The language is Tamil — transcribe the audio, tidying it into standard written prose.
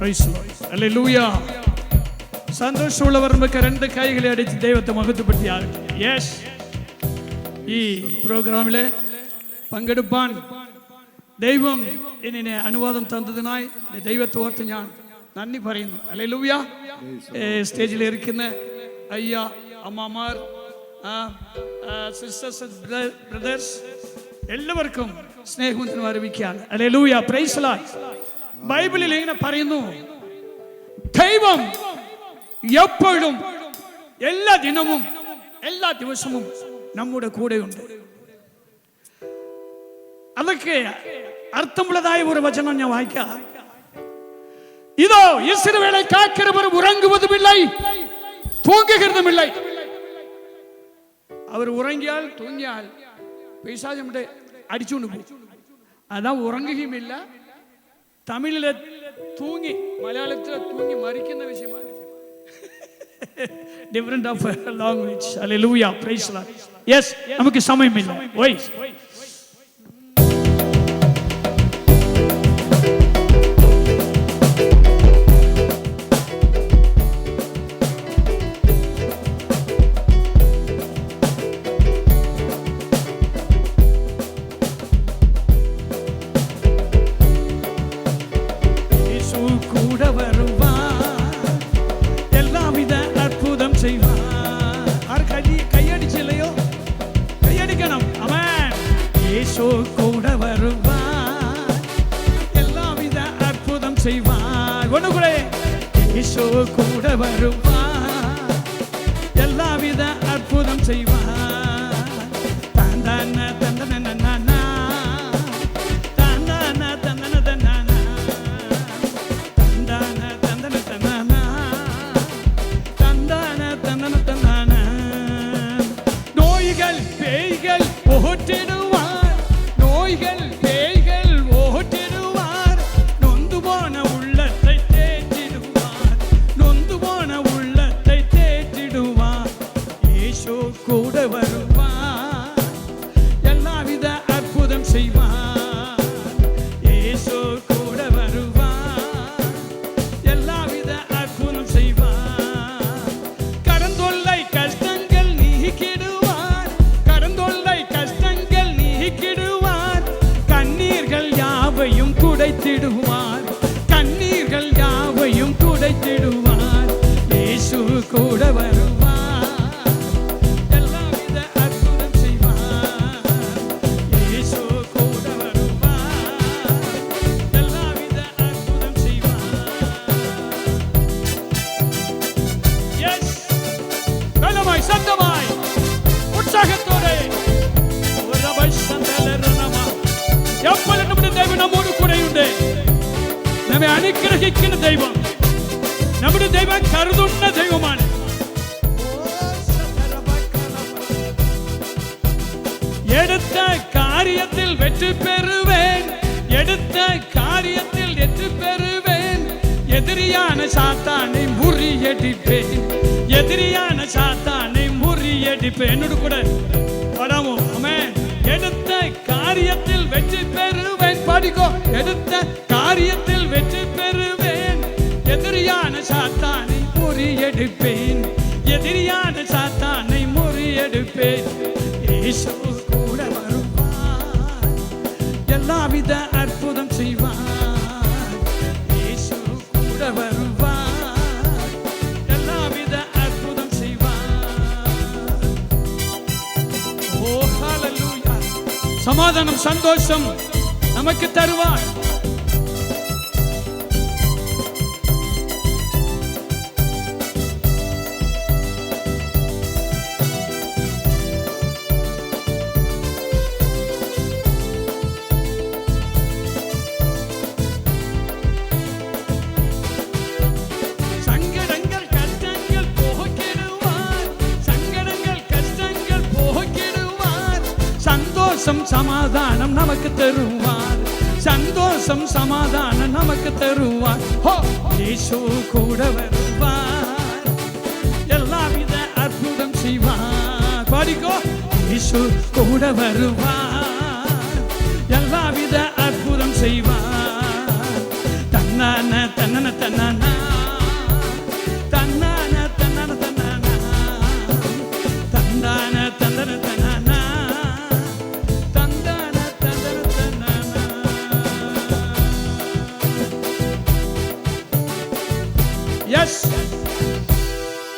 அல்லேலூயா. சந்தோஷம் உள்ளவர் நமக்கு ரெண்டு கைகளை அடித்து தெய்வத்தை மகத்துப்படுத்தியார். எஸ், ഈ പ്രോഗ്രാമിലെ പങ്കെടുപ്പാൻ ദൈവം എന്നെ അനുവാദം തന്നതിനായി ദൈവത്തെ ഓർത്ത് ഞാൻ നന്ദി പറയുന്നു. ഹല്ലേലൂയ. സ്റ്റേജിൽ ഇരിക്കുന്ന അയ്യ, അമ്മമാർ, സിസ്റ്റേഴ്സ്, ബ്രദേഴ്സ് എല്ലാവർക്കും സ്നേഹവന്ദനം അറിയിക്കുകയാണ്. ഹല്ലേലൂയ. Praise the Lord. ബൈബിളിൽ ഇങ്ങനെ പറയുന്നു, ദൈവം എപ്പോഴും എല്ലാ ദിനവും എല്ലാ ദിവസവും നമ്മുടെ കൂടെയുണ്ട്. അതൊക്കെ അർത്ഥമുള്ളതായ ഒരു വചനം ഞാൻ വായിക്കാം. இதோ இஸ்ரவேலை காக்கிறவர் உறங்குவதுமில்லை, தூங்குகிறதுமில்லை. அவர் உறங்கியால் தூங்கியால் பிசாசு நம்மை அடிச்சுകൊണ്ട് പോകും. அதான் உறங்குകയും ഇല്ല. തമിഴിലെ തൂങ്ങി, മലയാളത്തിലെ തൂങ്ങി മരിക്കുന്ന വിഷയമാണ്. different of language. Hallelujah. Praise the Lord. Yes, நமக்கு சமயம் இல்லை. Why? கூட வருவார், எல்லாவித அற்புதம் செய்வார். தந்தன தந்தன நானா, தந்தன தந்தன தனானா, தந்தன தந்தன தனானா, தந்தன தந்தன தனானா. நோய்கள் பேய்கள் ஓட்டிடுவார், நோய்கள் பேய்கள் ஓட்டிடுவார். நொந்து போன உள்ளத்தை கூட வருவார், எல்லாவித அற்புதம் செய்வார். இயேசு கூட வருவார், எல்லாவித அற்புதம் செய்வார். கடந்தொல்லை கஷ்டங்கள் நீக்கிடுவார், கடந்தொல்லை கஷ்டங்கள் நீக்கிடுவார். கண்ணீர்கள் யாவையும் துடைத்திடுவார், கண்ணீர்கள் யாவையும் துடைத்திடுவார். இயேசு கூட வருவார், சத்தமாய் உற்சாகத்தோடு எப்பொழுது நம்முடைய தெய்வம் நம்மோடு கூட உண்டு. നമ്മെ അനുഗ്രഹിക്കുന്ന ദൈവം, നമ്മുടെ ദൈവം കരുതുന്ന ദൈവമാണ്. எடுத்த காரியத்தில் வெற்றி பெறுவேன், எடுத்த காரியத்தில் வெற்றி பெறுவேன். எதிரியான சாத்தானை முறியடிப்பேன், எதிரியான சாத்தானை முறியடிப்பேன். என்னோடு கூட படமோ ஆமென். எடுத்த காரியத்தில் வெற்றி பெறுவேன். படிக்கோ. எடுத்த காரியத்தில் வெற்றி பெறுவேன், எதிரியான சாத்தானை முறியடிப்பேன், எதிரியான சாத்தானை முறியடிப்பேன். இயேசு கூட வருவார், எல்லாவித அற்புதம் செய்வார். இயேசு கூட வருவார், எல்லாவித அற்புதம் செய்வார். ஓ ஹalleluya. சமாதானம் சந்தோஷம் நமக்கு தருவார். சமாதானம் நமக்கு தருவார், சந்தோஷம் சமாதானம் நமக்கு தருவார். இயேசு கூட வருவார், எல்லாவித அற்புதம் செய்வார். பாடிக்கோ. இயேசு கூட வருவார், எல்லாவித அற்புதம் செய்வார். தன்னான தன்னன தன்னானா தன்னான தன்னன தன்னானா தந்தான தந்தன தன்னானா தந்தான தந்தன தன்னானா. Yes.